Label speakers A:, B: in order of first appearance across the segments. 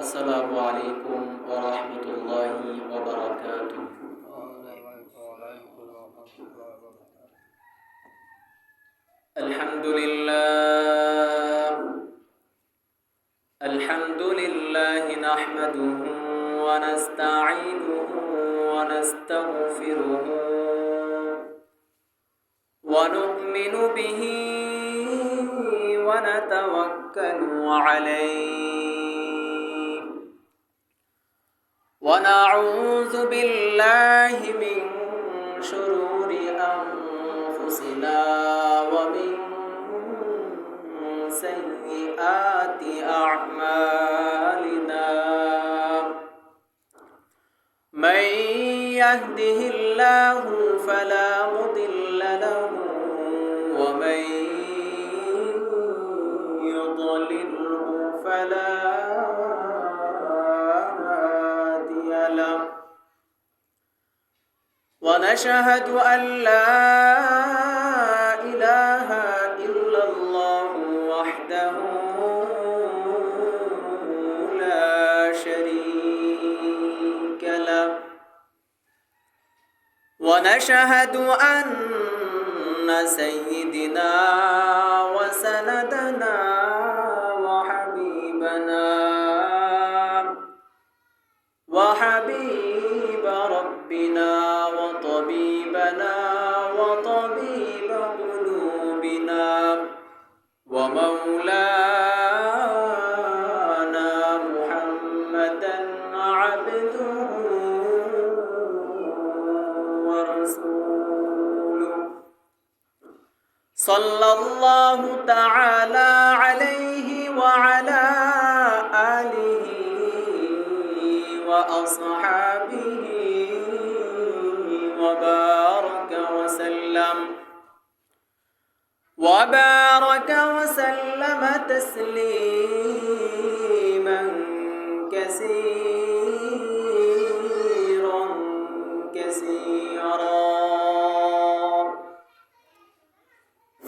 A: আসসালামু আলাইকুম ওয়া রাহমাতুল্লাহি ওয়া বারাকাতুহু। আলহামদুলিল্লাহ আলহামদুলিল্লাহি নাহমাদুহু ওয়া নাস্তাঈনুহু ওয়া নাস্তাগফিরুহু ওয়া নু'মিনু বিহি ওয়া নাতাওয়াক্কালু আলাইহি ونعوذ بالله من شرور أنفسنا ومن سيئات أعمالنا من يهده الله فلا مضل له ومن يضلله فلا ونشهد أن لا إله إلا الله وحده لا شريك له ونشهد أن سيدنا وسندنا وحبيب ربنا وطبيبنا وطبيب قلوبنا ومولانا محمدا عبده ورسوله صلى الله تعالى عليه وعلى آله وأصحابه وبارك وسلم تسليما كثيرا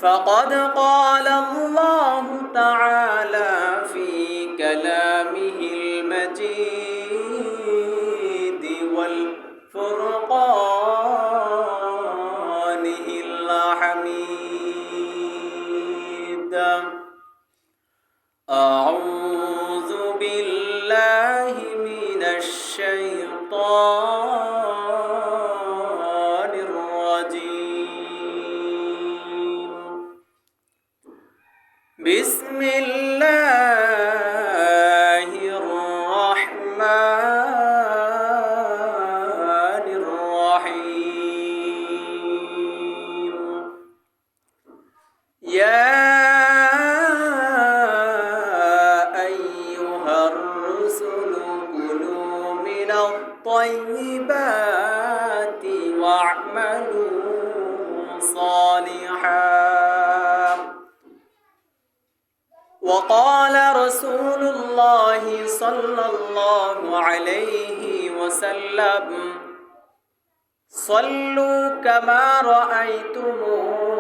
A: فقد قال الله تعالى في كلامه المجيد والفرقانه الحميد أعوذ بالله من الشيطان الرجيم بسم الله الرحمن الرحيم يا أيها الرسل كلوا من الطيبات واعملوا صالحا وقال رسول الله صلى الله عليه وسلم صلوا كما رأيتموني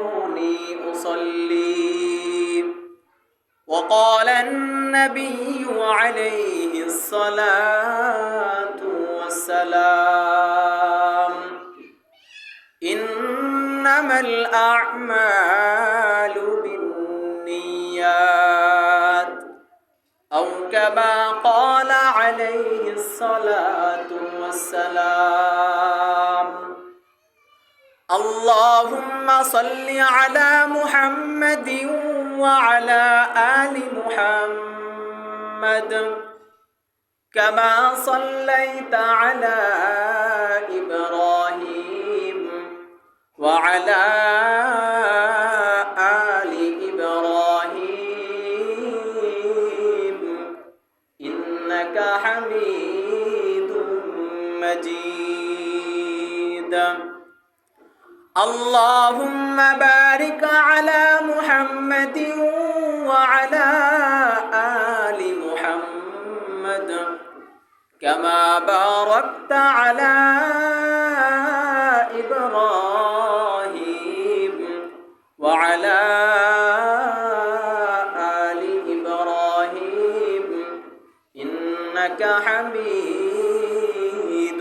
A: أصلي وقال النبي عليه الصلاة والسلام إنما الأعمال بالنيات أو كما قال عليه الصلاة والسلام اللهم صل على محمد وعلى آل محمد كما صليت على إبراهيم وعلى آل إبراهيم إنك حميد مجيد اللهم بارك على محمد وعلى آل محمد كما باركت على إبراهيم وعلى آل إبراهيم إنك حميد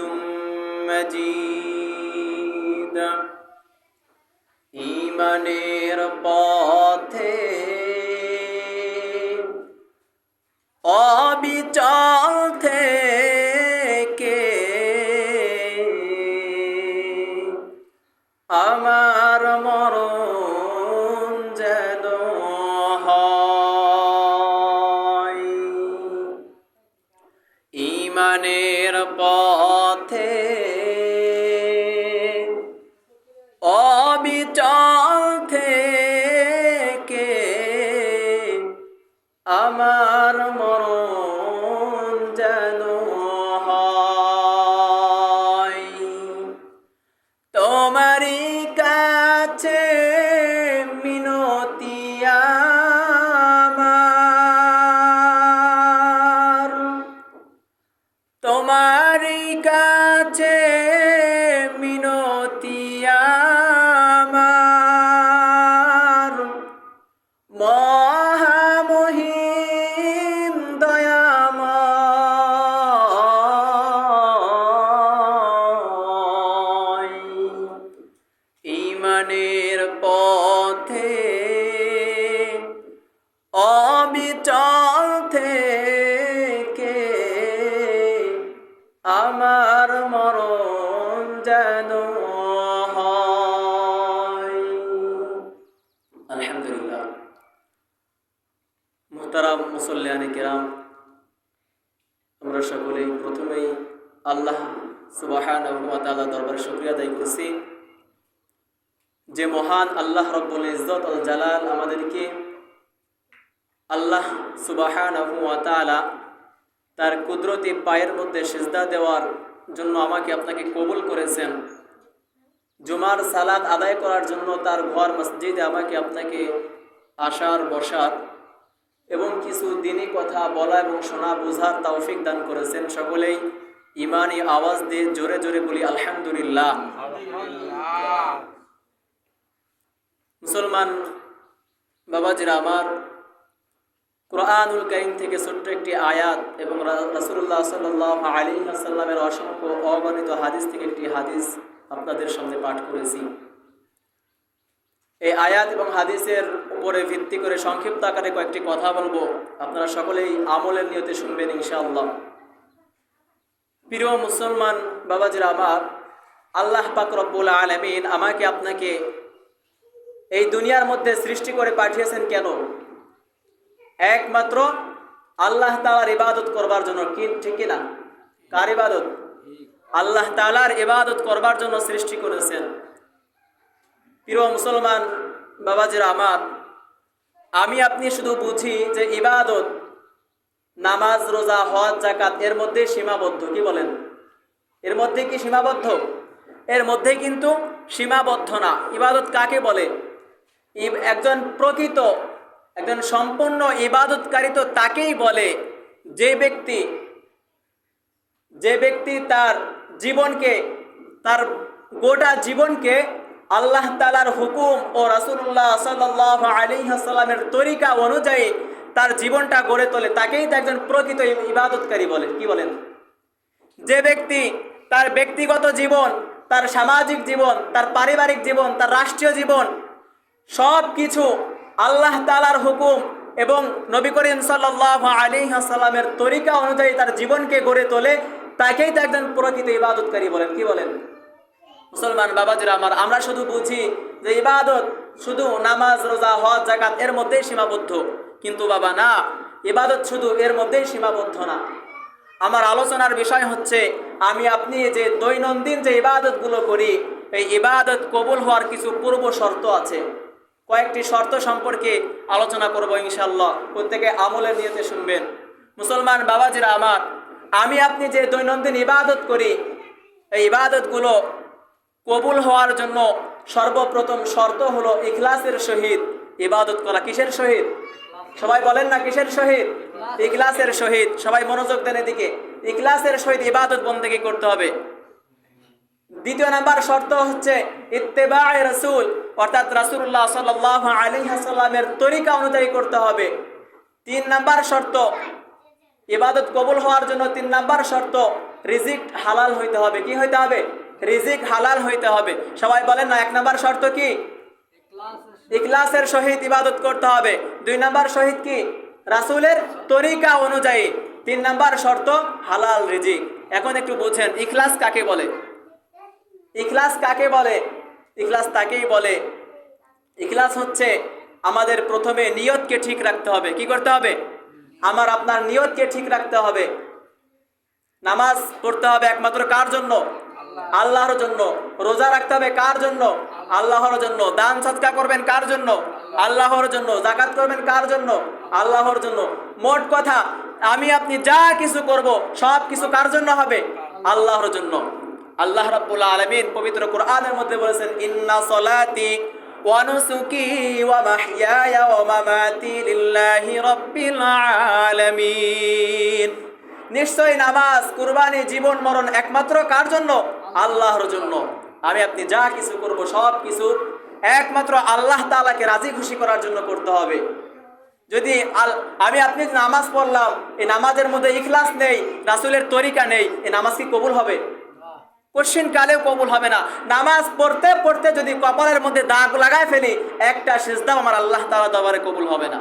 A: مجيد ঈমানের পথে অবিচল থেকে আমার মরণ যেন হয়। ঈমানের পথে অবিচল থেকে আমার মরণ যেন হয়। তোমারই কাছে মিনতি আমার, তোমারই কাছে মিনতি আমার, মহামহিম দয়াময়। ঈমানের পথে অবিচল থেকে আমার মরণ যেন হয়। আলহামদুলিল্লাহ। মুহতারাম মুসল্লিয়ানে কিরাম, আমরা সকলেই প্রথমেই আল্লাহ সুবহানাহু ওয়া তাআলা দরবারে শুকরিয়া আদায় করছি যে মহান আল্লাহ রব্বুল ইজ্জত আল জালাল আমাদেরকে আল্লাহ সুবহানাহু ওয়া তাআলা তার কুদরতি পায়ের মধ্যে সিজদা দেওয়ার জন্য আমাকে আপনাকে কবুল করেছেন। জুমার সালাত আদায় করার জন্য তার ঘর মসজিদে আমাকে আপনাকে আসার বসার এবং কিছু দিনী কথা বলা এবং শোনা বোঝার তৌফিক দান করেছেন। সকলেই ইমানি আওয়াজ দিয়ে জোরে জোরে বলি আলহামদুলিল্লাহ। মুসলমান বাবাজিরা আমার, কুরআনুল কারীম থেকে ছোট্ট একটি আয়াত এবং রাসূলুল্লাহ সাল্লাল্লাহু আলাইহি ওয়াসাল্লামের অসংখ্য অগণিত হাদিস থেকে একটি হাদিস আপনাদের সামনে পাঠ করেছি। এই আয়াত এবং হাদিসের উপরে ভিত্তি করে সংক্ষিপ্ত আকারে কয়েকটি কথা বলবো, আপনারা সকলেই আমলের নিয়তে শুনবেন ইনশাআল্লাহ। প্রিয় মুসলমান বাবাজিরা আমার, আল্লাহ পাক রব্বুল আলামিন আমাকে আপনাকে এই দুনিয়ার মধ্যে সৃষ্টি করে পাঠিয়েছেন কেন? একমাত্র আল্লাহ তাআলার ইবাদত করবার জন্য। কি ঠিক কিনা? কার ইবাদত? আল্লাহ তাআলার ইবাদত করবার জন্য সৃষ্টি করেছেন। প্রিয় মুসলমান বাবাজিরা আমার, আমি আপনি শুধু বুঝি যে ইবাদত নামাজ, রোজা, হজ, যাকাত এর মধ্যে সীমাবদ্ধ। কি বলেন? এর মধ্যে কি সীমাবদ্ধ? এর মধ্যে কিন্তু সীমাবদ্ধ না। ইবাদত কাকে বলে? একজন প্রকৃত, একজন সম্পূর্ণ ইবাদতকারী তো তাকেই বলে যে ব্যক্তি তার জীবনকে, তার গোটা জীবনকে আল্লাহ তাআলার হুকুম ও রাসূলুল্লাহ সাল্লাল্লাহু আলাইহি ওয়াসাল্লামের তরিকা অনুযায়ী তার জীবনটা গড়ে তোলে, তাকেই তো একজন প্রকৃত ইবাদতকারী বলে। কি বলেন? যে ব্যক্তি তার ব্যক্তিগত জীবন, তার সামাজিক জীবন, তার পারিবারিক জীবন, তার রাষ্ট্রীয় জীবন সব কিছু আল্লাহ তাআলার হুকুম এবং নবী করিম সাল্লাল্লাহু আলাইহি ওয়াসাল্লামের তরিকা অনুযায়ী তার জীবনকে গড়ে তোলে, তাকেই তো একজন প্রকৃত ইবাদতকারী বলেন। কি বলেন? মুসলমান বাবাজিরা আমার, আমরা শুধু বুঝি যে ইবাদত শুধু নামাজ, রোজা, হজ, যাকাত এর মধ্যেই সীমাবদ্ধ, কিন্তু বাবা না, ইবাদত শুধু এর মধ্যেই সীমাবদ্ধ না। আমার আলোচনার বিষয় হচ্ছে আমি আপনি যে দৈনন্দিন যে ইবাদতগুলো করি, এই ইবাদত কবুল হওয়ার কিছু পূর্ব শর্ত আছে। কয়েকটি শর্ত সম্পর্কে আলোচনা করব ইনশাআল্লাহ। প্রত্যেকে আমলের নিয়তে শুনবেন। মুসলমান বাবাজিরা আমার, আমি আপনি যে দৈনন্দিন ইবাদত করি, এই ইবাদতগুলো কবুল হওয়ার জন্য সর্বপ্রথম শর্ত হলো ইখলাসের সহিত ইবাদত করা। কিসের সহিত? সবাই বলেন না, কিসের সহিত? ইখলাসের সহিত। সবাই মনোযোগ দেন এদিকে। ইখলাসের সহিত ইবাদত বন্দেগী করতে হবে। দ্বিতীয় নাম্বার শর্ত হচ্ছে ইত্তেবায়ে রাসূল, অর্থাৎ রাসূলুল্লাহ সাল্লাল্লাহু আলাইহি ওয়াসাল্লামের তরিকা অনুযায়ী করতে হবে। তিন নাম্বার শর্ত ইবাদত কবুল হওয়ার জন্য 3 নাম্বার শর্ত রিজিক হালাল হইতে হবে। কি হইতে হবে? রিজিক হালাল হইতে হবে। সবাই বলেন না, 1 নাম্বার শর্ত কি? ইখলাসের সহিত ইবাদত করতে হবে। 2 নাম্বার সহিত কি? রাসূলের তরিকা অনুযায়ী। 3 নাম্বার শর্ত হালাল রিজিক। এখন একটু বুঝেন ইখলাস কাকে বলে? ইখলাস কাকে বলে? ইখলাস তাকেই বলে, ইখলাস হচ্ছে আমাদের প্রথমে নিয়তকে ঠিক রাখতে হবে। কি করতে হবে? আমার আপনার নিয়তকে ঠিক রাখতে হবে। নামাজ পড়তে হবে একমাত্র কার জন্য? আল্লাহর জন্য। রোজা রাখতে হবে কার জন্য? আল্লাহর জন্য। দান সদকা করবেন কার জন্য? আল্লাহর জন্য। যাকাত করবেন কার জন্য? আল্লাহর জন্য। মোট কথা আমি আপনি যা কিছু করব সব কিছু কার জন্য হবে? আল্লাহর জন্য। আল্লাহ রাব্বুল আলামিন পবিত্র কোরআনের মধ্যে বলেছেন, ইন্না সলাতি ওয়া নুসুকি ওয়া মাহইয়ায়া ওয়া মামাতি লিল্লাহি রাব্বিল আলামিন। নিশ্চয় নামাজ, কুরবানি, জীবন মরণ একমাত্র কার জন্য? আল্লাহর জন্য। আমি আপনি যা কিছু করব সব কিছু একমাত্র আল্লাহ তাআলাকে রাজি খুশি করার জন্য করতে হবে। যদি আমি আপনি নামাজ পড়লাম, এই নামাজের মধ্যে ইখলাস নেই, রাসূলের তরিকা নেই, এই নামাজ কি কবুল হবে? কোশ্চিন কালেও কবুল হবে না। নামাজ পড়তে পড়তে যদি কপালের মধ্যে দাগ লাগায় ফেলি, একটা সিজদাও আমার আল্লাহ তাআলা দরবারে কবুল হবে না।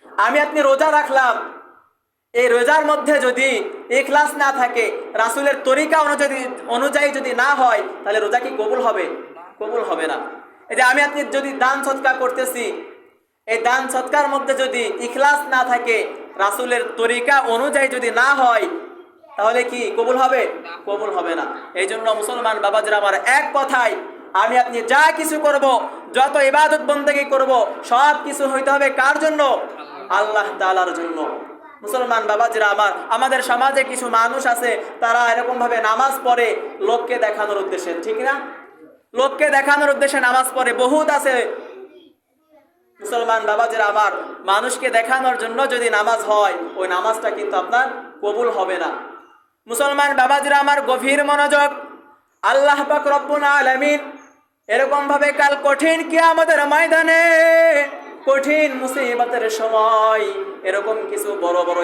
A: আমি আপনি রোজা রাখলাম, এই রোজার মধ্যে যদি ইখলাস না থাকে, রাসূলের তরিকা অনুযায়ী যদি না হয়, তাহলে রোজা কি কবুল হবে? কবুল হবে না। এই যে আমি আপনি যদি দান সদকা করতেছি, এই দান সদকার মধ্যে যদি ইখলাস না থাকে, রাসূলের তরিকা অনুযায়ী যদি না হয়, তাহলে কি কবুল হবে? কবুল হবে না। এই জন্য মুসলমান বাবাজিরা আমার, এক কথায় আমি আপনি যা কিছু করব, যত ইবাদত বন্দেগী করব, সব কিছু হইতে হবে কার জন্য? আল্লাহ তাআলার জন্য। মুসলমান বাবাজিরা আমার, আমাদের সমাজে কিছু মানুষ আছে, তারা এরকম ভাবে নামাজ পড়ে লোককে দেখানোর উদ্দেশ্যে, ঠিক না? লোককে দেখানোর উদ্দেশ্যে নামাজ পড়ে বহুত আছে। মুসলমান বাবাজিরা আমার, মানুষকে দেখানোর জন্য যদি নামাজ হয়, ওই নামাজটা কিন্তু আপনার কবুল হবে না। মুসলমান বাবাজিরা আমার, গভীর মনোযোগ। আল্লাহ পাক রব্বুল আলামিন এরকম ভাবে কাল কঠিন কিয়ামতের ময়দানে, কঠিন মুসিবতের সময় এরকম কিছু বড় বড়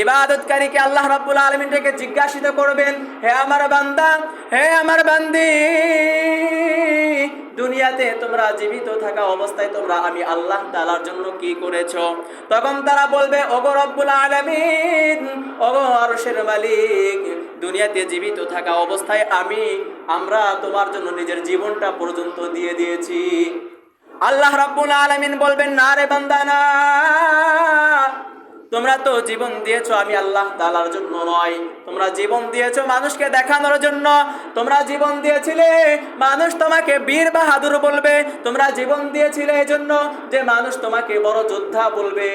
A: ইবাদতকারীকে আল্লাহ রাব্বুল আলামিন থেকে জিজ্ঞাসিত করবেন, হে আমার বান্দা, হে আমার বান্দি, দুনিয়াতে তোমরা জীবিত থাকা অবস্থায় তোমরা আমি আল্লাহ তাআলার জন্য কি করেছো? তখন তারা বলবে, ওগো রব্বুল আলামিন, ওগো আরশের মালিক, দুনিয়াতে জীবিত থাকা অবস্থায় আমরা তোমার জন্য নিজের জীবনটা পর্যন্ত দিয়ে দিয়েছি। আল্লাহ রাব্বুল আলামিন বলবেন, না রে বান্দা না, তোমরা তো জীবন দিয়েছো আমি আল্লাহ তাআলার জন্য নয়, তোমরা জীবন দিয়েছো মানুষকে দেখানোর জন্য। তোমরা জীবন দিয়েছিলে মানুষ তোমাকে বীর বাহাদুর বলবে, তোমরা জীবন দিয়েছিলে এজন্য যে মানুষ তোমাকে বড় যোদ্ধা বলবে,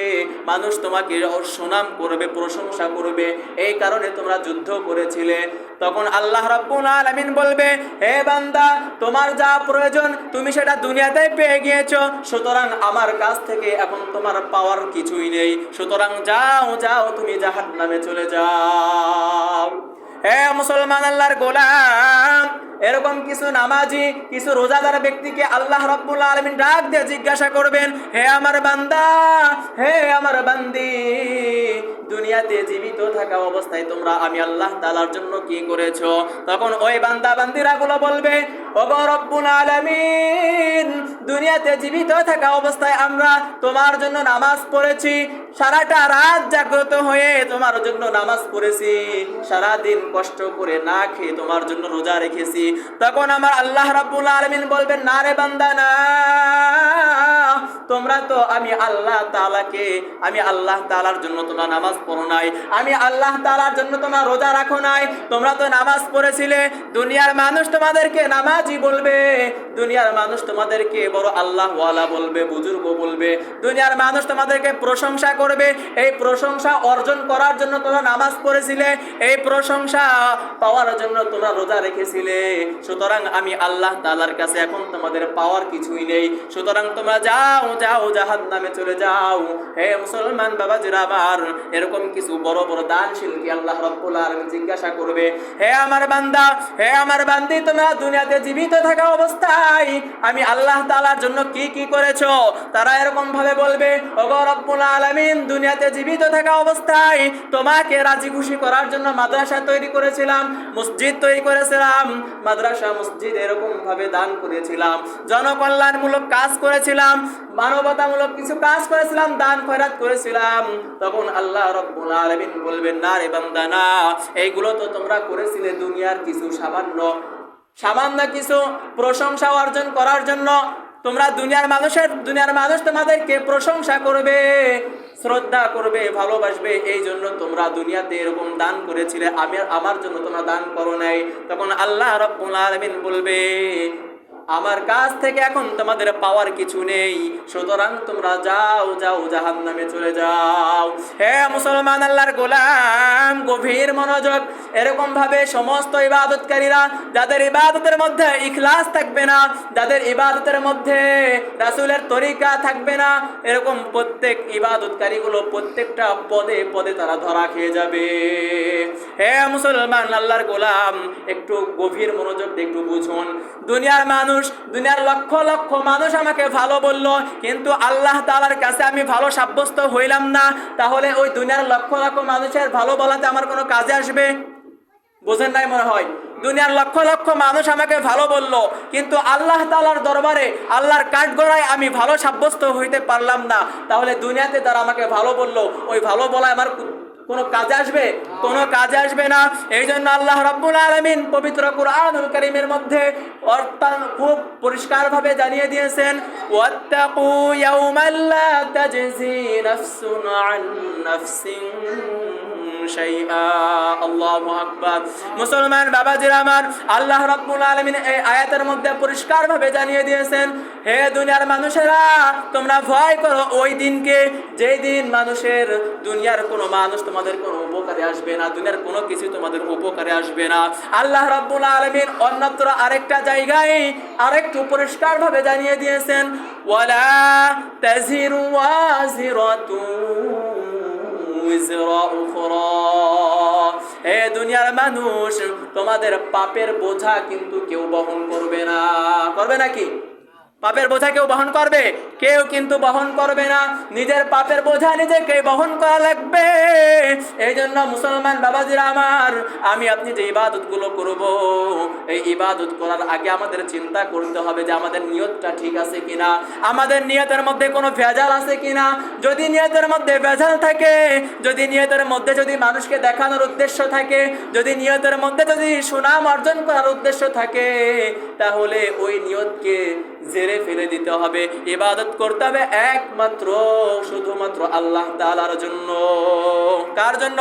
A: মানুষ তোমাকে সুনাম করবে, প্রশংসা করবে, এই কারণে তোমরা যুদ্ধ করেছিলে। তখন আল্লাহ রাব্বুল আলামিন বলবে, হে বান্দা, তোমার যা প্রয়োজন তুমি সেটা দুনিয়াতেই পেয়ে গিয়েছো, সুতরাং আমার কাছ থেকে এখন তোমার পাওয়ার কিছুই নেই, সুতরাং যাও যাও, তুমি জাহান্নামে চলে যাও। হে মুসলমান আল্লাহর গোলাম, এরকম কিছু নামাজি, কিছু রোজাদার ব্যক্তিকে আল্লাহ রাব্বুল আলামিন ডাক দিয়ে জিজ্ঞাসা করবেন, হে আমার বান্দা, হে আমার বান্দি, দুনিয়াতে জীবিত থাকা অবস্থায় তোমরা আমি আল্লাহ তাআলার জন্য কি করেছো? তখন ওই বান্দা বান্দিরা গুলো বলবে, ওগো রব্বুল আলামিন, দুনিয়াতে জীবিত থাকা অবস্থায় আমরা তোমার জন্য নামাজ পড়েছি, সারাটা রাত জাগ্রত হয়ে তোমার জন্য নামাজ পড়েছি, সারা দিন কষ্ট করে না খেয়ে তোমার জন্য রোজা রেখেছি। তখন আমার আল্লাহ রাব্বুল আলামিন বলবেন, না রে বান্দা না, তোমরা তো আমি আল্লাহ তাআলার জন্য তোমরা নামাজ পড়ো নাই, আমি আল্লাহ তাআলার জন্য তোমরা রোজা রাখো নাই, তোমরা তো নামাজ পড়েছিলে। দুনিয়ার মানুষ তোমাদেরকে নামাজি বলবে, দুনিয়ার মানুষ তোমাদেরকে বড় আল্লাহওয়ালা বলবে, বুজুর্গ বলবে, দুনিয়ার মানুষ তোমাদেরকে প্রশংসা করবে। এই প্রশংসা অর্জন করার জন্য তোমরা নামাজ পড়েছিলে, এই প্রশংসা পাওয়ার জন্য তোমরা রোজা রেখেছিলে, সুতরাং আমি আল্লাহ তাআলার কাছে এখন তোমাদের পাওয়ার কিছুই নেই, সুতরাং তোমরা যাও যাও জাহান্নামে চলে যাও। হে মুসলমান বাবাজিরা আমার, এরকম কিছু বড় বড় দানশীল কি আল্লাহ রাব্বুল আলামিন জিজ্ঞাসা করবে, হে আমার বান্দা, হে আমার বান্দি, তোমরা দুনিয়াতে জীবিত থাকা অবস্থায় আমি আল্লাহ তাআলার জন্য কি কি করেছো? তারা এরকম ভাবে বলবে, ওগো রব্বুল আলামিন, দুনিয়াতে জীবিত থাকা অবস্থায় তোমাকে রাজি খুশি করার জন্য মাদ্রাসা তৈরি করেছিলাম, মসজিদ তৈরি করেছিলাম, মাদ্রাসা মসজিদ এরকম ভাবে দান করেছিলাম, জনকল্যাণমূলক কাজ করেছিলাম, মানবতামূলক কিছু কাজ করেছিলাম, দান খয়রাত করেছিলাম। তখন আল্লাহ রাব্বুল আলামিন বলবেন, না রে বান্দা না, এইগুলো তো তোমরা করেছিলে দুনিয়ার কিছু সামান্য কিছু প্রশংসা অর্জন করার জন্য। তোমরা দুনিয়ার মানুষ তোমাদেরকে প্রশংসা করবে, শ্রদ্ধা করবে, ভালোবাসবে, এই জন্য তোমরা দুনিয়াতে এরকম দান করেছিলে, আমার জন্য তোমরা দান করো নাই। তখন আল্লাহ রাব্বুল আলামিন বলবে, আমার কাছ থেকে এখন তোমাদের পাওয়ার কিছু নেই, সুতরাং তোমরা যাও জাহান্নামে চলে যাও। হে মুসলমান আল্লাহর গোলাম, গভীর মনোযোগ। এরকম ভাবে সমস্ত ইবাদতকারীরা যাদের ইবাদতের মধ্যে ইখলাস থাকবে না, যাদের ইবাদতের মধ্যে রাসূলের তরিকা থাকবে না, এরকম প্রত্যেক ইবাদতকারীগুলো প্রত্যেকটা পদে পদে তারা ধরা খেয়ে যাবে। হে মুসলমান আল্লাহর গোলাম, একটু গভীর মনোযোগ দিয়ে একটু বুঝুন। দুনিয়ার লক্ষ লক্ষ মানুষ আমাকে ভালো বললো, কিন্তু আল্লাহ তাআলার কাছে আমি ভালো সাব্যস্ত হইলাম না, তাহলে ওই দুনিয়ার লক্ষ লক্ষ মানুষের ভালো বলাতে আমার কোনো কাজে আসবে? বোঝেন নাই মনে হয়। দুনিয়ার লক্ষ লক্ষ মানুষ আমাকে ভালো বললো, কিন্তু আল্লাহ তাআলার দরবারে, আল্লাহর কাঠগড়ায় আমি ভালো সাব্যস্ত হইতে পারলাম না, তাহলে দুনিয়াতে তারা আমাকে ভালো বললো, ওই ভালো বলা আমার কোনো কাজে আসবে? কোনো কাজে আসবে না। এই জন্য আল্লাহ রাব্বুল আলামিন পবিত্র কুরআনুল কারীমের মধ্যে অর্থাৎ খুব পরিষ্কারভাবে জানিয়ে দিয়েছেন, ওয়াত্তাকু ইয়াওমান লা তাজজি নাফসুন আন নাফসিন শাইআ। আল্লাহু আকবার। মুসলমান বাবাজিরা আমার, আল্লাহ রাব্বুল আলামিন এই আয়াতের মধ্যে পরিষ্কারভাবে জানিয়ে দিয়েছেন, হে দুনিয়ার মানুষেরা, তোমরা ভয় করো ওই দিনকে, যেই দিন দুনিয়ার কোনো মানুষ তোমাদের কোনো উপকারে আসবে না, দুনিয়ার কোনো কিছু তোমাদের উপকারে আসবে না। আল্লাহ রাব্বুল আলামিন অন্যত্র আরেকটা জায়গায় আরেকটু পরিষ্কারভাবে জানিয়ে দিয়েছেন, ওয়ালা তাজিরু ওয়াজিরাতুন উযরা উখরা। হে দুনিয়ার মানুষ, তোমাদের পাপের বোঝা কিন্তু কেউ বহন করবে না। করবে নাকি? পাপের বোঝা কেউ বহন করবে? কেউ কিন্তু বহন করবে না। নিজের পাপের বোঝা নিজেকে বহন করা লাগবে। এই জন্য মুসলমান বাবাজিরা আমার, আমি আপনি যে ইবাদতগুলো করব, এই ইবাদত করার আগে আমাদের চিন্তা করতে হবে যে আমাদের নিয়তটা ঠিক আছে কিনা, আমাদের নিয়তের মধ্যে কোনো ভেজাল আছে কিনা। যদি নিয়তের মধ্যে ভেজাল থাকে, যদি নিয়তের মধ্যে যদি মানুষকে দেখানোর উদ্দেশ্য থাকে, যদি নিয়তের মধ্যে যদি সুনাম অর্জন করার উদ্দেশ্য থাকে, তাহলে ওই নিয়তকে জেরে ফেলে দিতে হবে। ইবাদত করতে হবে একমাত্র শুধুমাত্র আল্লাহ তাআলার জন্য। কার জন্য?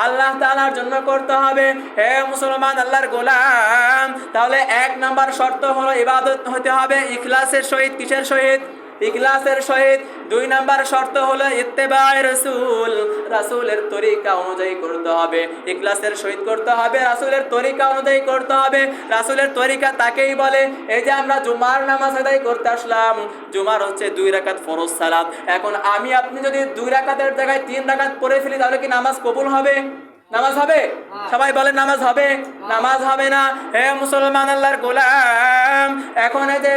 A: আল্লাহ তাআলার জন্য করতে হবে। হে মুসলমান আল্লাহর গোলাম, তাহলে 1 নাম্বার শর্ত হলো ইবাদত হতে হবে ইখলাসের সহিত। কিসের সহিত? ইখলাসের সহিত। 2 নাম্বার শর্ত হলো ইত্তেবায়ে রাসূল, রাসূলের তরিকা অনুযায়ী করতে হবে। ইখলাসের সহিত করতে হবে, রাসূলের তরিকা অনুযায়ী করতে হবে। রাসূলের তরিকা তাকেই বলে, এই যে আমরা জুমার নামাজ আদায় করতে আসলাম, জুমার হচ্ছে 2 রাকাত ফরজ সালাত। এখন আমি আপনি যদি 2 রাকাতের জায়গায় 3 রাকাত পড়ে ফেলি, তাহলে কি নামাজ কবুল হবে? নামাজ হবে? সবাই বলেন নামাজ হবে? নামাজ হবে না। হে মুসলমান আল্লাহর গোলাম, এখন এই যে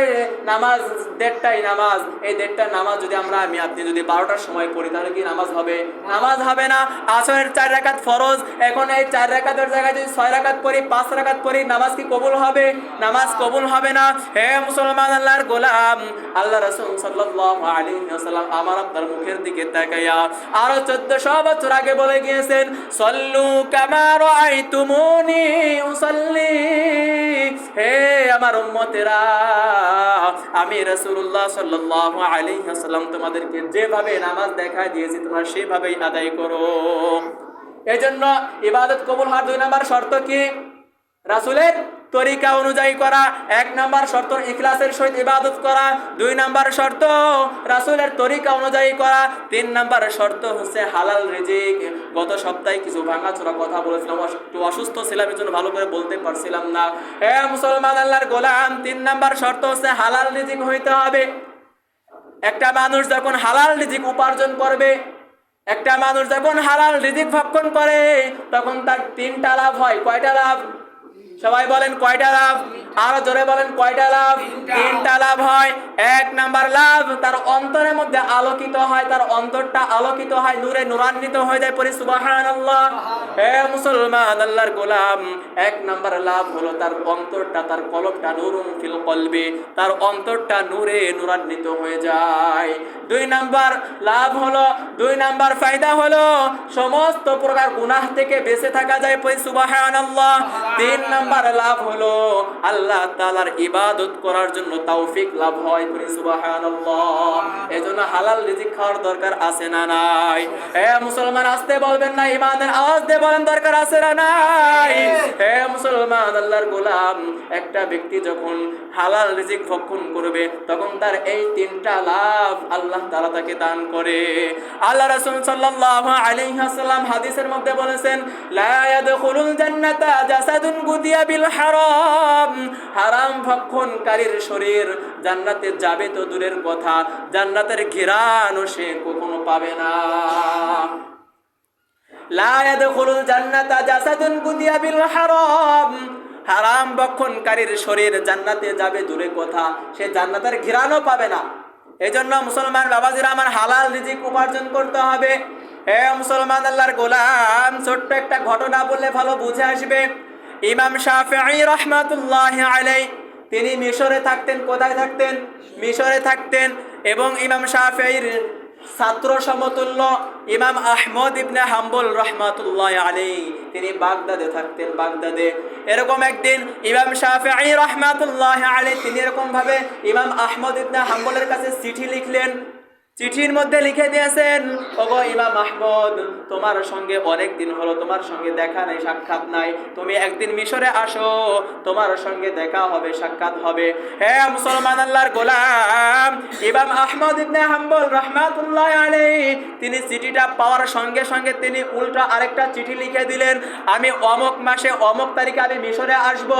A: নামাজ 1:30টায় নামাজ, এই 1:30টার নামাজ যদি আমি আপনি যদি 12টার সময় পড়ি, তাহলে কি নামাজ হবে? নামাজ হবে না। আসরের 4 রাকাত ফরজ, এখন এই 4 রাকাতের জায়গায় যদি 6 রাকাত পড়ি, 5 রাকাত পড়ি, নামাজ কি কবুল হবে? নামাজ কবুল হবে না। হে মুসলমান আল্লাহর গোলাম, আল্লাহ রাসূল সাল্লাল্লাহু আলাইহি ওয়াসাল্লাম আমার আপনার মুখের দিকে তাকায়া আরো 1400 বছর আগে বলে গিয়েছেন, সল্লু কামা রাআইতুমুনি উসাল্লি। হে আমার উম্মতেরা, আমি রাসূলুল্লাহ সাল্লাল্লাহু আলাইহি ওয়াসাল্লাম তোমাদেরকে যেভাবে নামাজ দেখায় দিয়েছি, তোমরা সেভাবেই আদায় করো। এজন্য ইবাদত কবুল হওয়ার 2 নাম্বার শর্ত কি? রাসূলের তরিকা অনুযায়ী করা। 1 নাম্বার শর্ত ইখলাসের সহিত ইবাদত করা। 2 নাম্বার শর্ত রাসূলের তরিকা অনুযায়ী করা। 3 নাম্বার শর্ত হচ্ছে হালাল রিজিক। গত সপ্তাহে কিছু ভাঙাচোরা কথা বলেছিলাম, একটু অসুস্থ ছিলাম, এই জন্য ভালো করে বলতে পারছিলাম না। হে মুসলমান আল্লাহর গোলাম, 3 নাম্বার শর্ত হচ্ছে হালাল রিজিক হইতে হবে। একটা মানুষ যখন হালাল রিজিক উপার্জন করবে, একটা মানুষ যখন হালাল রিজিক ভক্ষণ করে, তখন তার তিনটা লাভ হয়। কয়টা লাভ? সবাই বলেন কয়টা লাভ? আরো জোরে বলেন কয়টা লাভ? তিনটা লাভ হয়। এক নাম্বার লাভ, তার অন্তরের মধ্যে আলোকিত হয়, তার অন্তরটা আলোকিত হয়, নূরে নূরান্বিত হয়ে যায়। পরি সুবহানাল্লাহ। হে মুসলমান, আল্লাহর গোলাম, এক নাম্বার লাভ হলো তার অন্তরটা, তার কলবটা নূরুন ফিল কলবি, তার অন্তরটা নূরে নূরান্বিত হয়ে যায়। দুই নাম্বার লাভ হলো, দুই নাম্বার ফায়দা হলো সমস্ত প্রকার গুনাহ থেকে বেঁচে থাকা যায়। পরি সুবহানাল্লাহ। তিন নাম্বার লাভ হলো আল্লাহ তাআলার ইবাদত করার জন্য তৌফিক লাভ হয়। পরি সুবহানাল্লাহ। এজন্য হালাল রিজিক খাওয়ার দরকার আছে না নাই? হে মুসলমান, আসতে বলবেন না, ইমানের আওয়াজ দিয়ে বলেন দরকার আছে না নাই? হে মুসলমান, আল্লাহর গোলাম, একটা ব্যক্তি যখন হালাল রিজিক ভক্ষণ করবে, তখন তার এই তিনটা লাভ আল্লাহ তাআলা তাকে দান করে। আল্লাহ রাসূল সাল্লাল্লাহু আলাইহি ওয়াসাল্লাম হাদিসের মধ্যে বলেছেন, লা ইয়াদখুলুল জান্নাতা জাসাদুন গুদিয়া বিল হারাম। হারাম ভক্ষণকারীর শরীর জান্নাতে যাবে তো দূরের কথা, জান্নাতের ঘ্রাণও সে কখনো পাবে না। লা ইয়াদখুলুল জান্নাতা জাসাদুন গুদিয়া বিল হারাম। হারাম ভক্ষণকারীর শরীর জান্নাতে যাবে দূরে কথা, সে জান্নাতের ঘ্রাণও পাবে না। এজন্য মুসলমান বাবাজিরা আমার, হালাল রিজিক উপার্জন করতে হবে। হে মুসলমান, আল্লাহর গোলাম, ছোট্ট একটা ঘটনা বললে ভালো বুঝে আসবে। ইমাম শাফিঈ রাহমাতুল্লাহি আলাইহি, তিনি মিশরে থাকতেন। কোথায় থাকতেন? মিশরে থাকতেন। এবং ইমাম শাফিঈর ছাত্র সমতুল্য ইমাম আহমদ ইবনে হাম্বল রাহমাতুল্লাহি আলাইহি, তিনি বাগদাদে থাকতেন। বাগদাদে এরকম একদিন ইমাম শাফিঈ রাহমাতুল্লাহি আলাইহি, তিনি এরকম ভাবে ইমাম আহমদ ইবনে হাম্বলের কাছে চিঠি লিখলেন। চিঠির মধ্যে লিখে দিয়েছেন, ওগো ইমাম আহমদ, তোমার সঙ্গে অনেক দিন হলো তোমার সঙ্গে দেখা নাই, সাক্ষাৎ নাই, তুমি একদিন মিশরে আসো, তোমার সঙ্গে দেখা হবে, সাক্ষাৎ হবে। হে মুসলমান, আল্লাহর গোলাম, ইমাম আহমদ ইবনে হাম্বল রাহমাতুল্লাহি আলাইহি, তিনি চিঠিটা পাওয়ার সঙ্গে সঙ্গে তিনি উল্টা আরেকটা চিঠি লিখে দিলেন, আমি অমুক মাসে অমুক তারিখে আমি মিশরে আসব।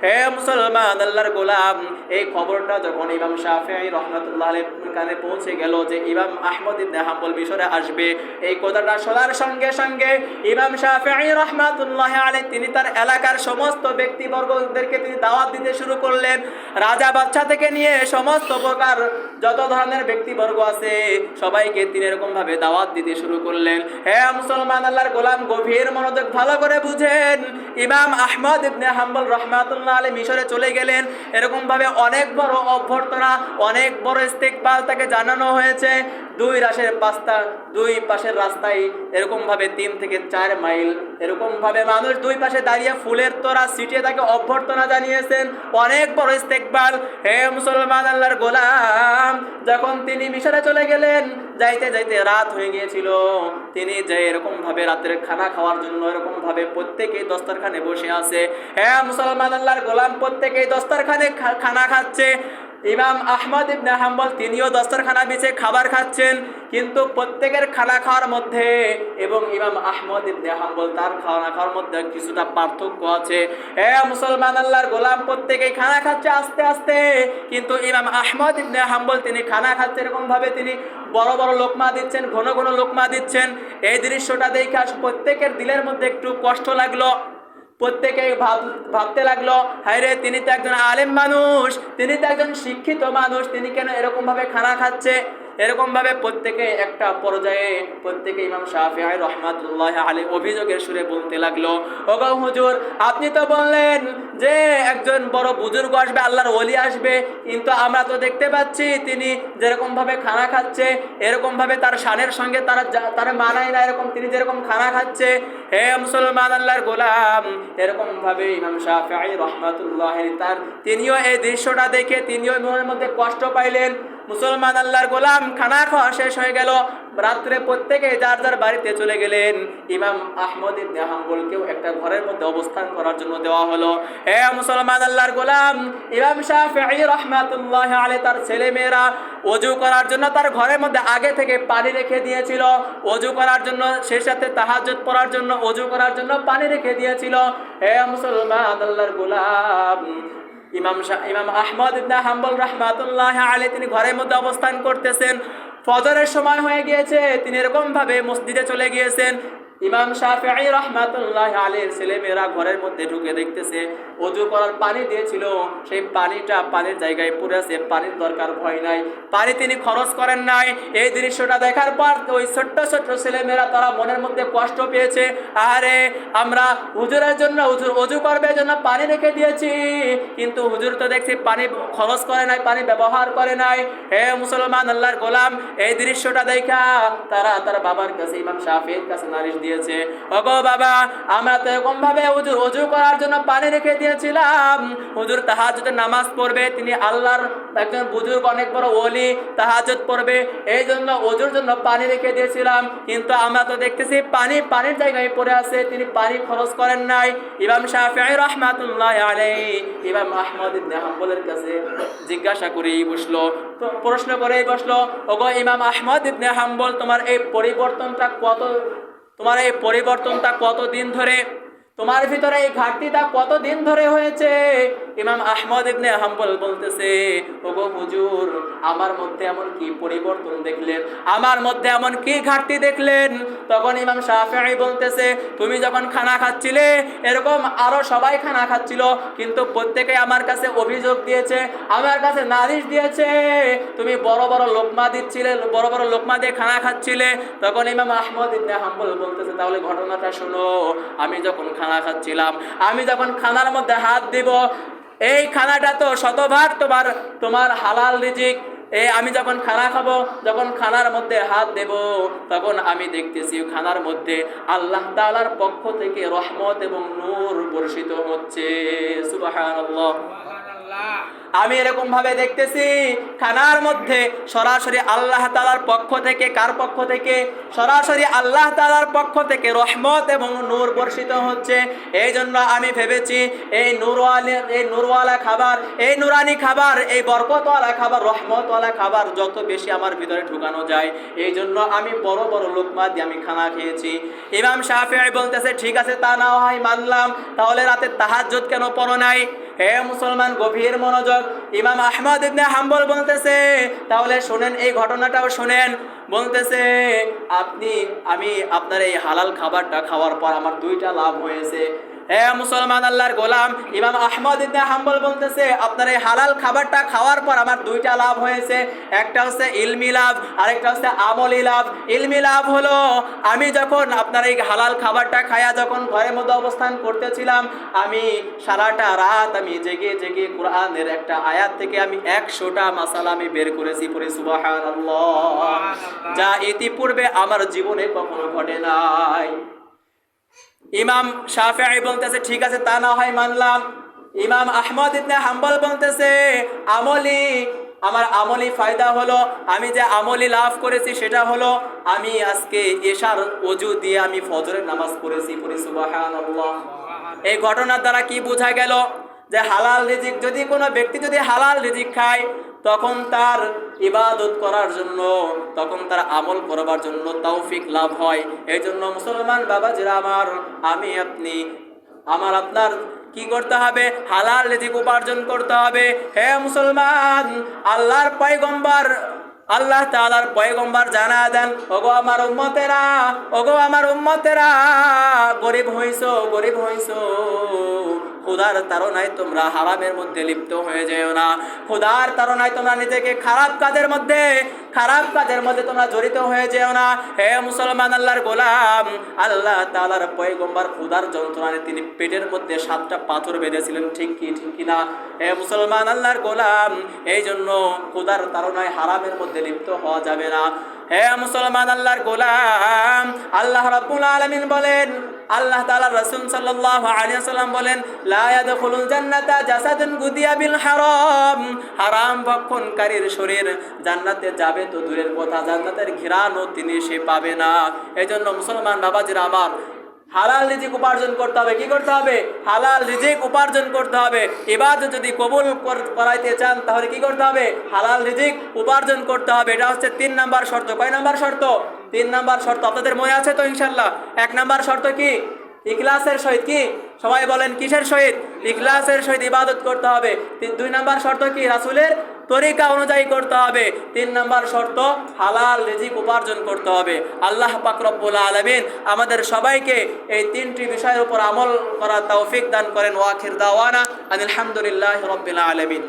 A: হে মুসলমান, আল্লাহর গোলাম, এই খবরটা যখন ইমাম শাফিঈ রাহমাতুল্লাহি আলাইহির কানে পৌঁছে গেল যে ইমাম আহমদ ইবনে হাম্বল মিশরে আসবে, এই কথাটা শোনার সঙ্গে সঙ্গে ইমাম শাফিঈ রাহমাতুল্লাহি আলাইহি, তিনি তার এলাকার সমস্ত ব্যক্তিবর্গদেরকে তিনি দাওয়াত দিতে শুরু করলেন। রাজা বাদশা থেকে নিয়ে সমস্ত প্রকার যত ধরনের ব্যক্তিবর্গ আছে, সবাইকে তিনি এরকম ভাবে দাওয়াত দিতে শুরু করলেন। হে মুসলমান, আল্লাহর গোলাম, গভীর মনোযোগ ভালো করে বুঝেন। ইমাম আহমদ ইবনে হাম্বল রাহমাতুল্লাহি আলাইহি মিশরে চলে গেলেন। এরকম ভাবে অনেক বড় অভ্যর্থনা, অনেক বড় ইস্তেকবাল তাকে জানানো হয়েছে। দুই পাশের রাস্তায় এরকম ভাবে 3 থেকে 4 মাইল এরকম ভাবে মানুষ দুই পাশে দাঁড়িয়ে ফুলের তোড়া ছিটিয়ে তাকে অভ্যর্থনা জানিয়েছেন। অনেক বড় ইস্তেকবাল। হে মুসলমান, আল্লাহর গোলাম, যখন তিনি মিশরে চলে গেলেন, যাইতে যাইতে রাত হয়ে গিয়েছিল। তিনি যে এরকম ভাবে রাতের খানা খাওয়ার জন্য এরকম ভাবে প্রত্যেকেই দস্তরখানে বসে আছে। হে মুসলমান, আল্লাহর গোলাম, প্রত্যেকেই দস্তরখানে খানা খাচ্ছে। ইমাম আহমদ ইবনে হাম্বল তিনিও দস্তরখানা বিছে খাবার খাচ্ছেন, কিন্তু প্রত্যেকের খানা খাওয়ার মধ্যে এবং ইমাম আহমদ ইবনে হাম্বল তার খানা খাওয়ার মধ্যে কিছুটা পার্থক্য আছে। হে মুসলমান, আল্লাহর গোলাম, প্রত্যেকেই খানা খাচ্ছে আস্তে আস্তে, কিন্তু ইমাম আহমদ ইবনে হাম্বল তিনি খানা খাচ্ছে এরকম ভাবে তিনি বড় বড় লোকমা দিচ্ছেন, ঘন ঘন লোকমা দিচ্ছেন। এই দৃশ্যটা দেখে প্রত্যেকের দিলের মধ্যে একটু কষ্ট লাগলো। প্রত্যেকে ভাবতে লাগলো, হায় রে, তিনি তো একজন আলেম মানুষ, তিনি তো একজন শিক্ষিত মানুষ, তিনি কেন এরকম ভাবে খানা খাচ্ছে? এরকম ভাবে প্রত্যেকে একটা পর্যায়ে প্রত্যেকে ইমাম শাফিঈ রাহমাতুল্লাহি আলাইহি অভিযোগের সুরে বলতে লাগলো, ওগো হুজুর, আপনি তো বললেন যে একজন বড় বুজুর্গ আসবে, আল্লাহর ওলি আসবে, কিন্তু আমরা তো দেখতে পাচ্ছি তিনি যেরকম ভাবে খানা খাচ্ছে এরকম ভাবে তার শানের সঙ্গে তারা মানায় না, এরকম তিনি যেরকম খানা খাচ্ছে। হে মুসলমান, আল্লাহর গোলাম, এরকম ভাবে ইমাম শাফিঈ রাহমাতুল্লাহি তিনিও এই দৃশ্যটা দেখে তিনিও মনের মধ্যে কষ্ট পাইলেন। মুসলমান, আল্লাহর গোলাম, খানা খাওয়া শেষ হয়ে গেল। রাত্রে প্রত্যেকে যার যার বাড়িতে চলে গেলেন। ইমাম আহমদ ইবনে হাম্বলকেও একটা ঘরের মধ্যে অবস্থান করার জন্য দেওয়া হলো। হে মুসলমান, আল্লাহর গোলাম, ইমাম শাফিঈ রাহমাতুল্লাহি আলাইহি তার ছেলে মেয়েরা ওযু করার জন্য তার ঘরের মধ্যে আগে থেকে পানি রেখে দিয়েছিল। ওযু করার জন্য, সেই সাথে তাহাজ্জুদ পড়ার জন্য, ওযু করার জন্য পানি রেখে দিয়েছিল। হে মুসলমান, আল্লাহর গোলাম, ইমাম আহমদ ইবনে হাম্বল রাহমাতুল্লাহ আলাইহি তিনি ঘরের মধ্যে অবস্থান করতেছেন। ফজরের সময় হয়ে গিয়েছে, তিনি এরকম ভাবে মসজিদে চলে গিয়েছেন। ইমাম শাফিঈ রাহমাতুল্লাহ আলাইহির ছেলেমেয়েরা ঘরের মধ্যে ঢুকে দেখতেছে ওযু করার পানি দিয়েছিল, সেই পানিটা পানির জায়গায় পড়ে আছে, পানির দরকার ভয় নাই, পানি তিনি খরচ করেন নাই। এই দৃশ্যটা দেখার পর ওই ছোট্ট ছোট্ট ছেলেমেয়েরা তারা মনের মধ্যে কষ্ট পেয়েছে, আরে আমরা হুজুরের জন্য হুজুর ওযু করবে জন্য পানি রেখে দিয়েছি, কিন্তু হুজুর তো দেখছি পানি খরচ করে নাই, পানি ব্যবহার করে নাই। হে মুসলমান আল্লাহর গোলাম, এই দৃশ্যটা দেখা তারা তার বাবার কাছে ইমাম শাফিঈর কাছে নালিশ দিয়েছে, ওগো বাবা, আমরা তো এরকম ভাবে হুজুর ওযু করার জন্য পানি রেখে দিয়েছিলাম, হুজুর তাহাজ্জুদের নামাজ পড়বে, তিনি আল্লাহর একজন বুজুর্গ, অনেক বড় ওলি, তাহাজ্জুদ পড়বে, এই জন্য ওযুর জন্য পানি রেখে দিয়েছিলাম, কিন্তু আমরা তো দেখতেছি পানি পানির জায়গায় পড়ে আছে, তিনি পানি খরচ করেন নাই। ইমাম শাফিঈ রাহমাতুল্লাহ আলাইহি ইমাম আহমদ ইবনে হাম্বলের কাছে জিজ্ঞাসা করেই বসলো, তো প্রশ্ন করেই বসলো, ওগো ইমাম আহমদ ইবনে হাম্বল, তোমার এই পরিবর্তনটা কতদিন ধরে, তোমার ভিতরে এই ঘাটতিটা কতদিন ধরে হয়েছে? ইমাম আহমদ ইবনে হাম্বল বলতেছে, ওগো হুজুর, আমার মধ্যে এমন কি পরিবর্তন দেখলেন, আমার মধ্যে এমন কি ঘাটতি দেখলেন? তখন ইমাম শাফিঈ বলতেছে, তুমি যখন খানা খাচ্ছিলে এরকম আরো সবাই খানা খাচ্ছিল, কিন্তু প্রত্যেকে আমার কাছে অভিযোগ দিয়েছে, আমার কাছে নালিশ দিয়েছে, তুমি বড় বড় লোকমা দিচ্ছিলে, বড় বড় লোকমা দিয়ে খানা খাচ্ছিলে। তখন ইমাম আহমদ ইবনে হাম্বল বলতেছে, তাহলে ঘটনাটা শোনো, আমি যখন খানা খাচ্ছিলাম, আমি যখন খানার মধ্যে হাত দিব, এই খানাটা তো শতভাগ তোমার হালাল রিজিক। আমি যখন খানা খাবো, যখন খানার মধ্যে হাত দেব, তখন আমি দেখতেছি খানার মধ্যে আল্লাহ তাআলার পক্ষ থেকে রহমত এবং নূর বর্ষিত হচ্ছে। সুবহানাল্লাহ। আমি এরকম ভাবে দেখতেছি খানার মধ্যে সরাসরি আল্লাহ তাআলার পক্ষ থেকে, কার পক্ষ থেকে? সরাসরি আল্লাহ তাআলার পক্ষ থেকে রহমত এবং নূর বর্ষিত হচ্ছে। এই জন্য আমি ভেবেছি এই নূরওয়ালা খাবার, এই নুরানি খাবার, এই বরকতওয়ালা খাবার, রহমতওয়ালা খাবার যত বেশি আমার ভিতরে ঢুকানো যায়, এই জন্য আমি বড় বড় লোকমা দিয়ে আমি খানা খেয়েছি। ইমাম শাফিঈ বলতেছে, ঠিক আছে, তা না হয় মানলাম, তাহলে রাতে তাহাজ্জুদ কেন পড়ো নাই? হে মুসলমান, গভীর মনোযোগ। ইমাম আহমদ ইবনে হাম্বল বলতেছে, তাহলে শুনেন, এই ঘটনাটাও শুনেন। বলতেছে, আমি আপনার এই হালাল খাবারটা খাওয়ার পর আমার দুইটা লাভ হয়েছে। হে মুসলমান আল্লাহর গোলাম, ইমাম আহমদ ইবনে হাম্বল বলতেছে, আপনার এই হালাল খাবারটা খাওয়ার পর আমার দুইটা লাভ হয়েছে, একটা হচ্ছে ইলমি লাভ, আরেকটা হচ্ছে আমলি লাভ। ইলমি লাভ হলো, আমি যখন আপনার এই হালাল খাবারটা খায়া যখন ঘরের মধ্যে অবস্থান করতেছিলাম, আমি সারাটা রাত আমি জেগে জেগে কোরআনের একটা আয়াত থেকে আমি 100টা মাসালা আমি বের করেছি, পড়ে সুবহানাল্লাহ, যা ইতিপূর্বে আমার জীবনে কখনো ঘটে নাই। ইমাম শাফিঈ বলতেছে, ঠিক আছে, তা না হয় মানলাম। ইমাম আহমদ ইবনে হাম্বল বলতেছে, আমার আমলি ফায়দা হলো, আমি যে আমলি লাভ করেছি সেটা হলো, আমি আজকে এশার ওযু দিয়ে আমি ফজরের নামাজ পড়েছি, পড়ি সুবহানাল্লাহ। এই ঘটনার দ্বারা কি বোঝা গেল? যে হালাল রিজিক, যদি কোনো ব্যক্তি যদি হালাল রিজিক খায়, তখন তার ইবাদত করার জন্য, তখন তার আমল করবার জন্য তৌফিক লাভ হয়। এই জন্য মুসলমান বাবাজিরা আমার, আপনার কি করতে হবে? হালাল রিজিক উপার্জন করতে হবে। হে মুসলমান, আল্লাহ তাআলার পয়গম্বর জানা দেন, ওগো আমার উম্মতেরা, গরিব হইছো, খোদার তাড়নায় তোমরা হারামের মধ্যে লিপ্ত হয়ে যেও না, খোদার তাড়নায় তোমরা নিজেকে খারাপ কাজের মধ্যে তোমরা জড়িত হয়ে যেও না। হে মুসলমান আল্লাহর গোলাম, আল্লাহ তাআলার পয়গম্বর খোদার যন্ত্রণায় তিনি পেটের মধ্যে 7টা পাথর বেঁধেছিলেন, ঠিক কি না? হে মুসলমান আল্লাহর গোলাম, এই জন্য খোদার তাড়নায় হারামের মধ্যে লিপ্ত হওয়া যাবে না। হে মুসলমান আল্লাহর গোলাম, আল্লাহ রাব্বুল আলামিন বলেন, আল্লাহ তাআলার রাসূল সাল্লাল্লাহু আলাইহি ওয়াসাল্লাম বলেন, লা ইয়াদখুলুল জান্নাতা জাসাদুন গুদিয়া বিল হারাম, হারাম ভক্ষণকারীর শরীর জান্নাতে যাবে তো দূরের কথা, জান্নাতের ঘ্রাণও সে পাবে না। এজন্য মুসলমান বাবাজিরা আমার, হালাল রিজিক উপার্জন করতে হবে। কি করতে হবে? হালাল রিজিক উপার্জন করতে হবে। ইবাদত যদি কবুল করাইতে চান, তাহলে কি করতে হবে? হালাল রিজিক উপার্জন করতে হবে। এটা হচ্ছে 3 নাম্বার শর্ত। কয় নাম্বার শর্ত? 3 নাম্বার শর্ত। আপনাদের মনে আছে তো ইনশাআল্লাহ? 1 নাম্বার শর্ত কি? ইখলাসের সহিত। কি? সবাই বলেন, কিসের সহিত? ইখলাসের সহিত ইবাদত করতে হবে। 2 নম্বর শর্ত কি? রাসূলের তরিকা অনুযায়ী করতে হবে। 3 নম্বর শর্ত হালাল রিজিক উপার্জন করতে হবে। আল্লাহ পাক রব্বুল আলামিন আমাদের সবাইকে এই 3টি বিষয়ের উপর আমল করার তৌফিক দান করেন। ওয়া আখির দাওয়ানা আলহামদুলিল্লাহি রাব্বিল আলামিন।